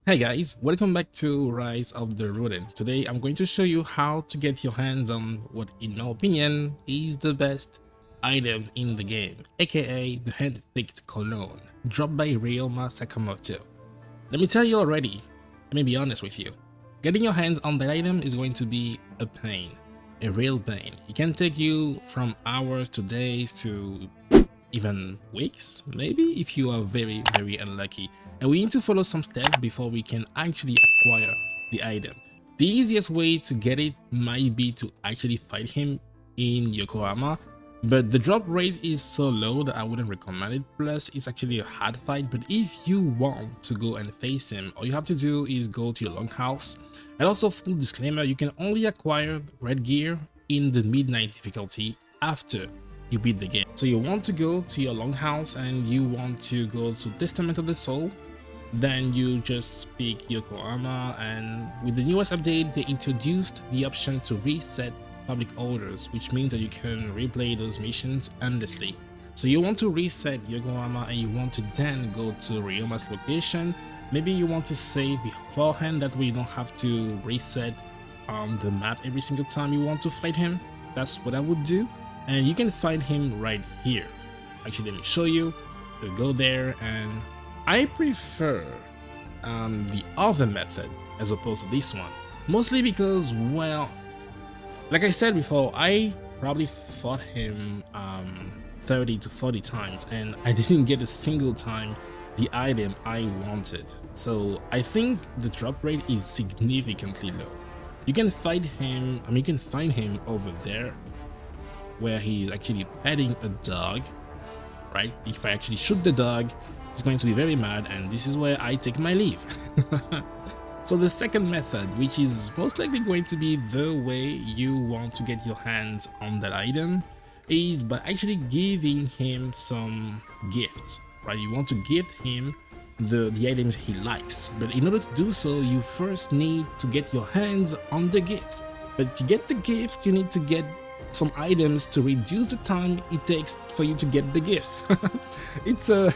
Hey guys, welcome back to Rise of the Ronin. Today I'm going to show you how to get your hands on what in my opinion is the best item in the game, aka the Handpicked Cologne, dropped by Ryoma Sakamoto. Let me tell you already, let me be honest with you, getting your hands on that item is going to be a pain, a real pain. It can take you from hours to days to even weeks, maybe, if you are very unlucky. And we need to follow some steps before we can actually acquire the item. The easiest way to get it might be to actually fight him in Yokohama, but the drop rate is so low that I wouldn't recommend it. Plus it's actually a hard fight. But if you want to go and face him, all you have to do is go to your longhouse. And also, full disclaimer, you can only acquire red gear in the midnight difficulty after you beat the game. So you want to go to your longhouse and you want to go to Testament of the Soul. Then you just pick Yokohama, and with the newest update they introduced the option to reset public orders, which means that you can replay those missions endlessly. So you want to reset Yokohama and you want to then go to Ryoma's location. Maybe you want to save beforehand, that way you don't have to reset the map every single time you want to fight him. That's what I would do, and you can find him right here. Actually, let me show you. Just go there, and I prefer the other method as opposed to this one, mostly because, well, like I said before, I probably fought him 30 to 40 times and I didn't get a single time the item I wanted. So I think the drop rate is significantly low. You can fight him, you can find him over there where he's actually petting a dog, right? If I actually shoot the dog, he's going to be very mad, and this is where I take my leave. So the second method, which is most likely going to be the way you want to get your hands on that item, is by actually giving him some gifts, right? You want to gift him the items he likes, but in order to do so, you first need to get your hands on the gift. But to get the gift, you need to get some items to reduce the time it takes for you to get the gift. It's a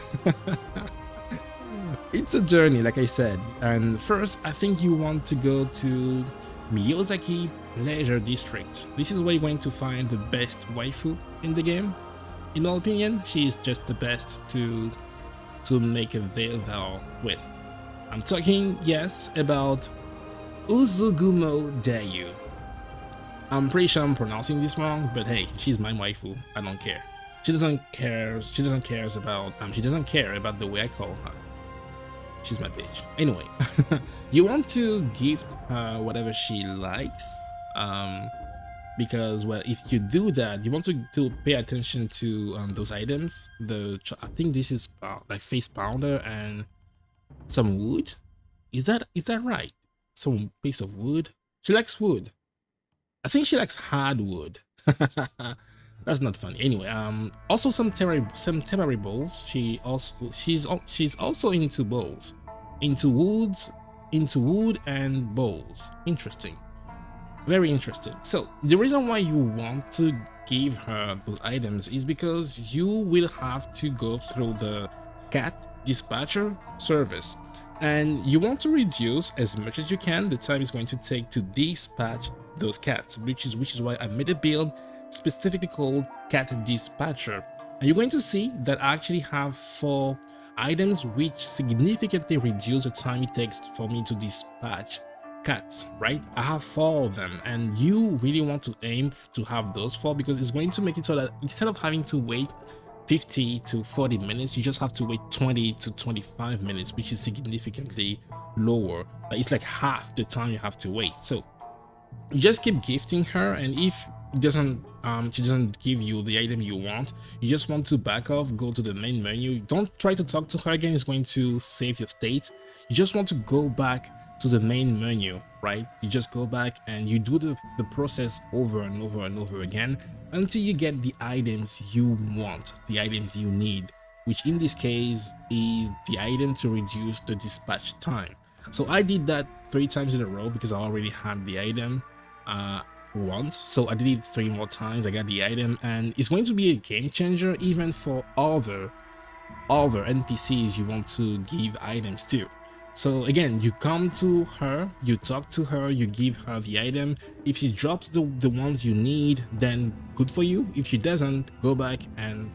it's a journey, like I said. And first, I think you want to go to Miyazaki Pleasure District. This is where you're going to find the best waifu in the game. In my opinion, she is just the best to make a veil vow with. I'm talking, yes, about Uzugumo Dayu. I'm pretty sure I'm pronouncing this wrong, but hey, she's my waifu. I don't care. She doesn't care about the way I call her. She's my bitch. Anyway, you want to gift her whatever she likes, because, well, if you do that, you want to pay attention to those items. I think this is like face pounder and some wood. Is that right? Some piece of wood. She likes wood. I think she likes hardwood. That's not funny. Anyway, also some temporary bowls. She's also into bowls, into wood and bowls. Interesting, very interesting. So the reason why you want to give her those items is because you will have to go through the cat dispatcher service, and you want to reduce as much as you can the time it's going to take to dispatch those cats, which is why I made a build specifically called Cat Dispatcher. And you're going to see that I actually have 4 items which significantly reduce the time it takes for me to dispatch cats, right? I have 4 of them, and you really want to aim to have those 4, because it's going to make it so that instead of having to wait 50 to 40 minutes, you just have to wait 20 to 25 minutes, which is significantly lower. Like, it's like half the time you have to wait. So you just keep gifting her, and if it doesn't she doesn't give you the item you want, you just want to back off, go to the main menu. Don't try to talk to her again, it's going to save your state. You just want to go back to the main menu, right? You just go back and you do the process over and over and over again until you get the items you want, the items you need, which in this case is the item to reduce the dispatch time. So I did that 3 times in a row because I already had the item once, so I did it 3 more times. I got the item, and it's going to be a game changer even for other NPCs you want to give items to. So again, you come to her, you talk to her, you give her the item. If she drops the ones you need, then good for you. If she doesn't, go back and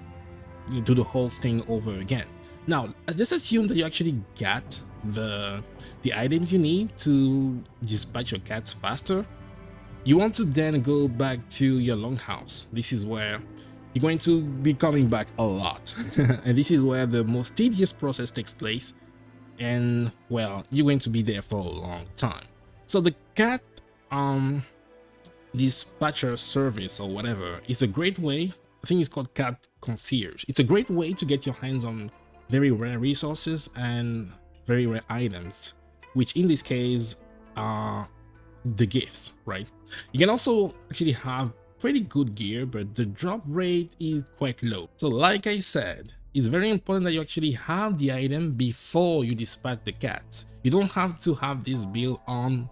you do the whole thing over again. Now, let's assume that you actually got the items you need to dispatch your cats faster. You want to then go back to your longhouse. This is where you're going to be coming back a lot. And this is where the most tedious process takes place. And well, you're going to be there for a long time. So the cat dispatcher service or whatever is a great way. I think it's called cat concierge. It's a great way to get your hands on very rare resources and very rare items, which in this case are the gifts, right? You can also actually have pretty good gear, but the drop rate is quite low. So like I said, it's very important that you actually have the item before you dispatch the cats. You don't have to have this build on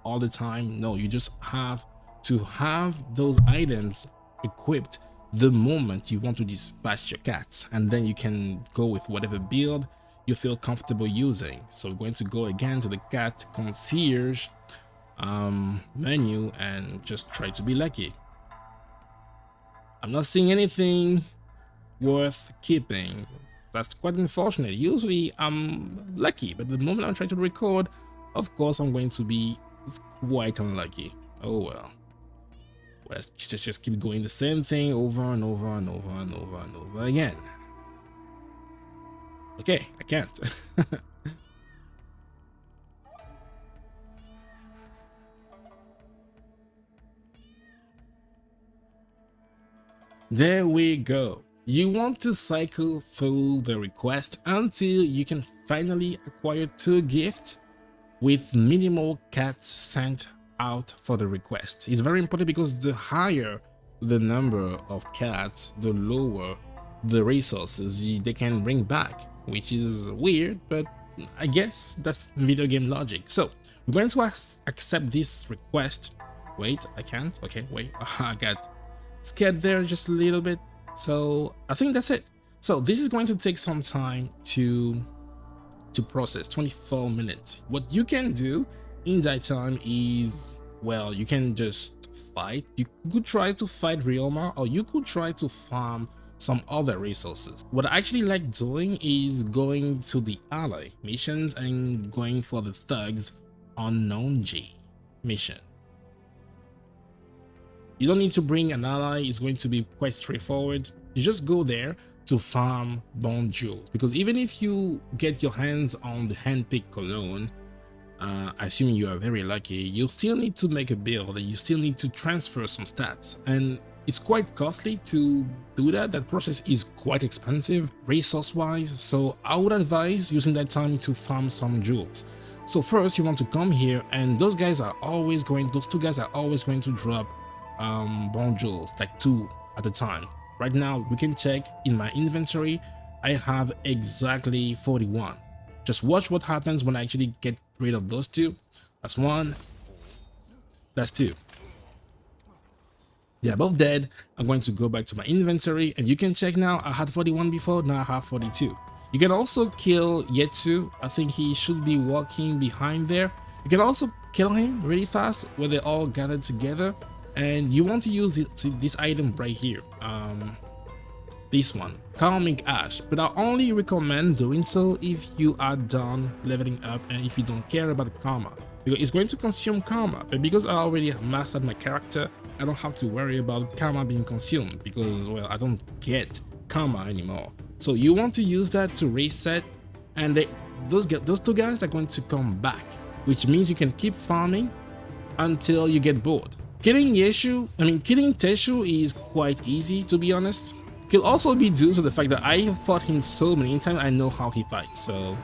all the time. No, you just have to have those items equipped the moment you want to dispatch your cats, and then you can go with whatever build you feel comfortable using. So we're going to go again to the cat concierge menu and just try to be lucky. I'm not seeing anything worth keeping. That's quite unfortunate. Usually I'm lucky, but the moment I'm trying to record, of course I'm going to be quite unlucky. Oh well. Let's just keep going the same thing over and over and over and over and over again. Okay, I can't. There we go. You want to cycle through the request until you can finally acquire 2 gifts with minimal cats sent out for the request. It's very important because the higher the number of cats, the lower the resources they can bring back, which is weird, but I guess that's video game logic. So we're going to accept this request. Wait, I can't. Okay, wait. I got scared there just a little bit. So I think that's it. So this is going to take some time to process, 24 minutes. What you can do in that time is, well, you can just fight. You could try to fight Ryoma, or you could try to farm some other resources. What I actually like doing is going to the ally missions and going for the thugs unknown G mission. You don't need to bring an ally, it's going to be quite straightforward. You just go there to farm bone jewels, because even if you get your hands on the Handpicked Cologne, assuming you are very lucky, you'll still need to make a build and you still need to transfer some stats, and it's quite costly to do that. That process is quite expensive resource wise, so I would advise using that time to farm some jewels. So first you want to come here, and those 2 guys are always going to drop bone jewels, like 2 at a time. Right now we can check in my inventory, I have exactly 41. Just watch what happens when I actually get rid of those 2. That's 1, that's 2. They're both dead. I'm going to go back to my inventory, and you can check now. I had 41 before, now I have 42. You can also kill Yetsu. I think he should be walking behind there. You can also kill him really fast where they're all gathered together, and you want to use this item right here, this one, Calming Ash, but I only recommend doing so if you are done leveling up and if you don't care about karma, because it's going to consume karma. But because I already mastered my character, I don't have to worry about karma being consumed, because, well, I don't get karma anymore. So you want to use that to reset, and those 2 guys are going to come back, which means you can keep farming until you get bored. Killing Teshu is quite easy, to be honest. Could also be due to the fact that I have fought him so many times, I know how he fights, so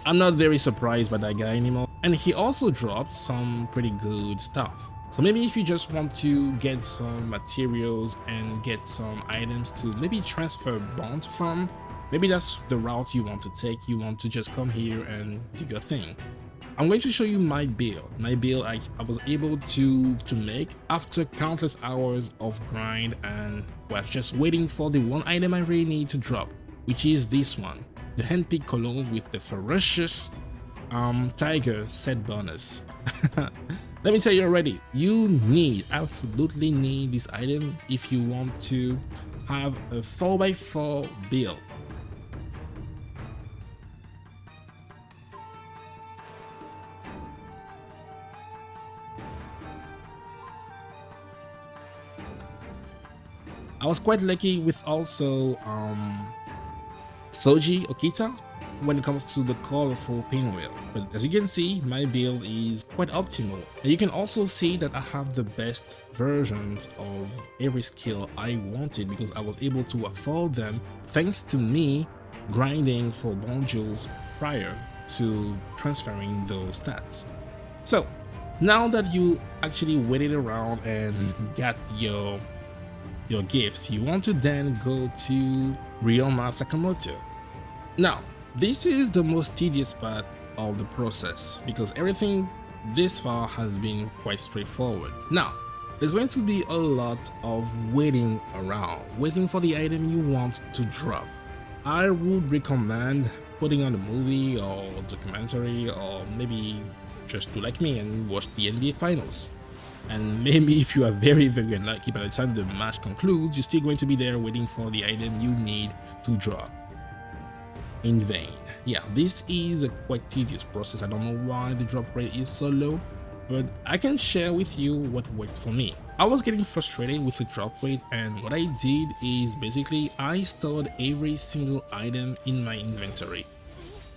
I'm not very surprised by that guy anymore. And he also drops some pretty good stuff. So maybe if you just want to get some materials and get some items to maybe transfer bonds from, maybe that's the route you want to take. You want to just come here and do your thing. I'm going to show you my build. My build I was able to make after countless hours of grind and, well, just waiting for the one item I really need to drop, which is this one, the Handpicked Cologne with the Ferocious Tiger set bonus. Let me tell you already, you absolutely need this item if you want to have a 4x4 build. I was quite lucky with also Soji Okita when it comes to the colorful pinwheel, but as you can see, my build is quite optimal, and you can also see that I have the best versions of every skill I wanted because I was able to afford them thanks to me grinding for bone jewels prior to transferring those stats. So now that you actually waited around and got your gifts, you want to then go to Ryoma Sakamoto. Now, this is the most tedious part of the process because everything this far has been quite straightforward. Now, there's going to be a lot of waiting around, waiting for the item you want to drop. I would recommend putting on a movie or documentary, or maybe just do like me and watch the NBA Finals. And maybe if you are very unlucky, by the time the match concludes, you're still going to be there waiting for the item you need to drop in vain. Yeah, this is a quite tedious process. I don't know why the drop rate is so low, but I can share with you what worked for me. I was getting frustrated with the drop rate, and what I did is basically I stored every single item in my inventory.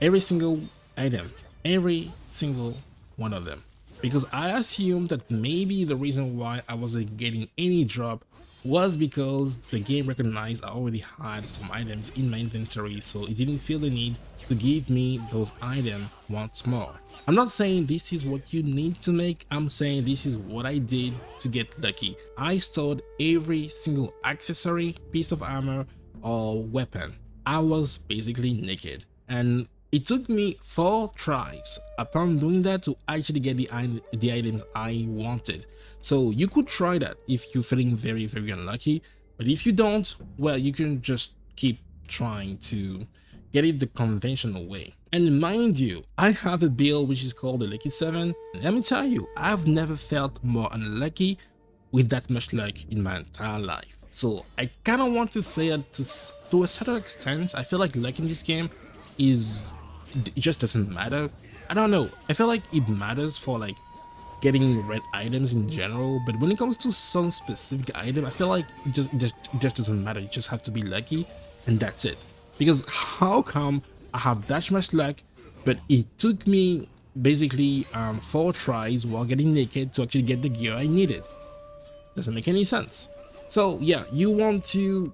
Every single item, every single one of them. Because I assumed that maybe the reason why I wasn't getting any drop was because the game recognized I already had some items in my inventory, so it didn't feel the need to give me those items once more. I'm not saying this is what you need to make, I'm saying this is what I did to get lucky. I stored every single accessory, piece of armor, or weapon. I was basically naked, and it took me 4 tries upon doing that to actually get the items I wanted. So you could try that if you're feeling very unlucky, but if you don't, well, you can just keep trying to get it the conventional way. And mind you, I have a build which is called the Lucky 7. Let me tell you, I've never felt more unlucky with that much luck in my entire life. So I kind of want to say that to a certain extent, I feel like luck in this game it just doesn't matter. I don't know, I feel like it matters for like getting red items in general, but when it comes to some specific item, I feel like it just doesn't matter. You just have to be lucky, and that's it. Because how come I have that much luck, but it took me basically 4 tries while getting naked to actually get the gear I needed? Doesn't make any sense. So yeah, you want to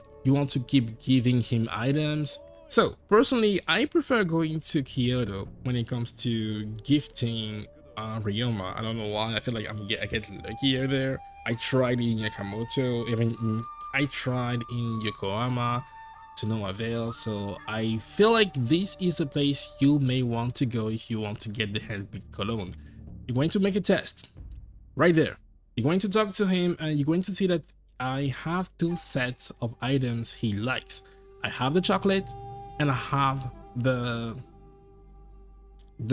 keep giving him items. So personally, I prefer going to Kyoto when it comes to gifting Ryoma. I don't know why, I feel like I get luckier there. I tried in Yakamoto, I tried in Yokohama, to no avail. So I feel like this is a place you may want to go if you want to get the Handpicked Cologne. You're going to make a test right there. You're going to talk to him, and you're going to see that I have 2 sets of items he likes. I have the chocolate, and I have the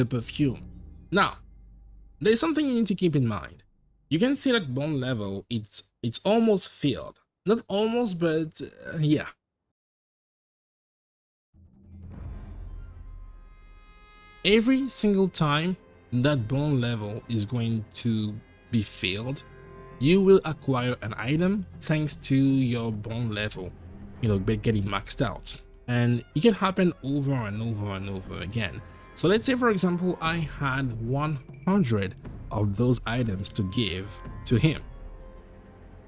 perfume. Now, there's something you need to keep in mind. You can see that bone level, it's almost filled. Not almost, but yeah. Every single time that bone level is going to be filled, you will acquire an item thanks to your bone level, getting maxed out. And it can happen over and over and over again. So let's say, for example, I had 100 of those items to give to him.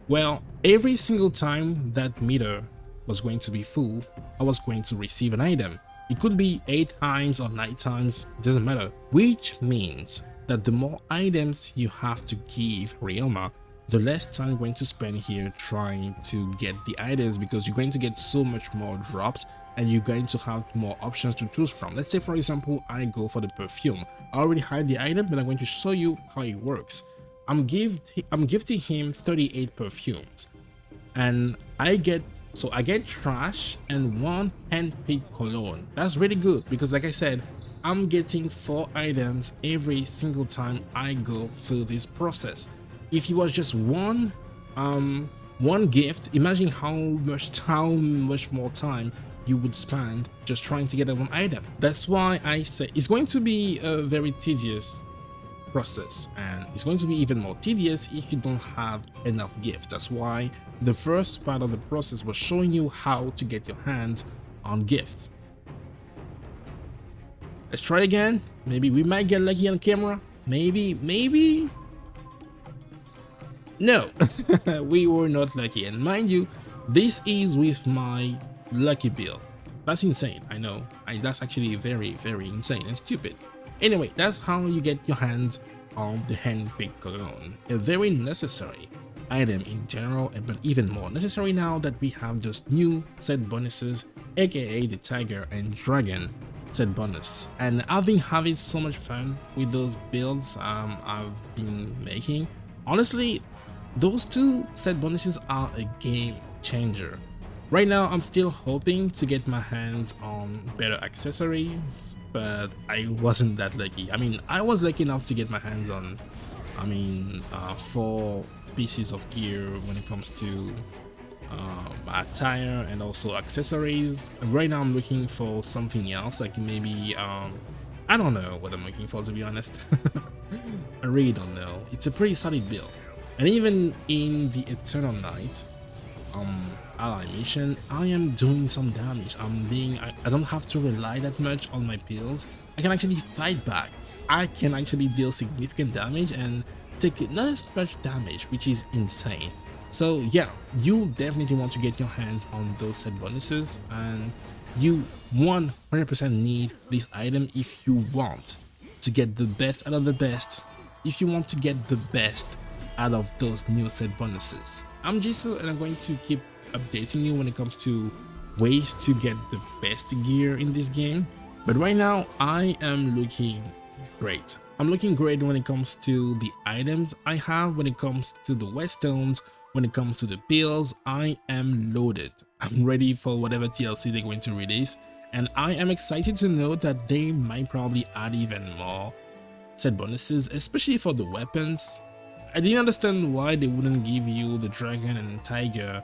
Well, every single time that meter was going to be full, I was going to receive an item. It could be 8 times or 9 times, it doesn't matter. Which means that the more items you have to give Ryoma, the less time you're going to spend here trying to get the items, because you're going to get so much more drops and you're going to have more options to choose from. Let's say, for example, I go for the perfume. I already had the item, but I'm going to show you how it works. I'm gifting him 38 perfumes, and I get trash and 1 handpicked cologne. That's really good because, like I said, I'm getting 4 items every single time I go through this process. If it was just one gift, imagine how much more time you would spend just trying to get that one item. That's why I say it's going to be a very tedious process, and it's going to be even more tedious if you don't have enough gifts. That's why the first part of the process was showing you how to get your hands on gifts. Let's try again. Maybe we might get lucky on camera. Maybe. No, we were not lucky. And mind you, this is with my lucky build. That's insane. I know. That's actually very insane and stupid. Anyway, that's how you get your hands on the Handpicked Cologne. A very necessary item in general, but even more necessary now that we have those new set bonuses, aka the Tiger and Dragon set bonus. And I've been having so much fun with those builds I've been making. Honestly, those 2 set bonuses are a game changer. Right now I'm still hoping to get my hands on better accessories, but I wasn't that lucky. I mean, I was lucky enough to get my hands on 4 pieces of gear when it comes to attire and also accessories. Right now I'm looking for something else, like maybe I don't know what I'm looking for, to be honest. I really don't know. It's a pretty solid build, and even in the Eternal Night ally mission, I am doing some damage. I don't have to rely that much on my pills. I can actually fight back. I can actually deal significant damage and take not as much damage, which is insane. So yeah, you definitely want to get your hands on those set bonuses, and you 100% need this item if you want to get the best out of the best, if you want to get the best out of those new set bonuses. I'm Jisoo, and I'm going to keep updating you when it comes to ways to get the best gear in this game. But right now I am looking great. I'm looking great when it comes to the items I have, when it comes to the whetstones, when it comes to the pills. I am loaded. I'm ready for whatever TLC they're going to release, and I am excited to know that they might probably add even more set bonuses, especially for the weapons. I didn't understand why they wouldn't give you the Dragon and Tiger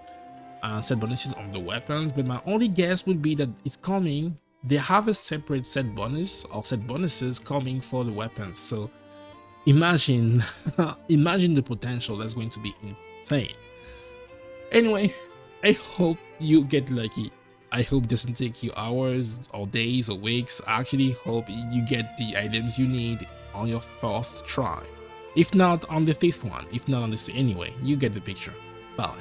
set bonuses on the weapons, but my only guess would be that it's coming. They have a separate set bonus or set bonuses coming for the weapons. So imagine imagine the potential. That's going to be insane. Anyway, I hope you get lucky. I hope it doesn't take you hours or days or weeks. I actually hope you get the items you need on your 4th try. If not on the 5th one, if not on the anyway, you get the picture. Bye.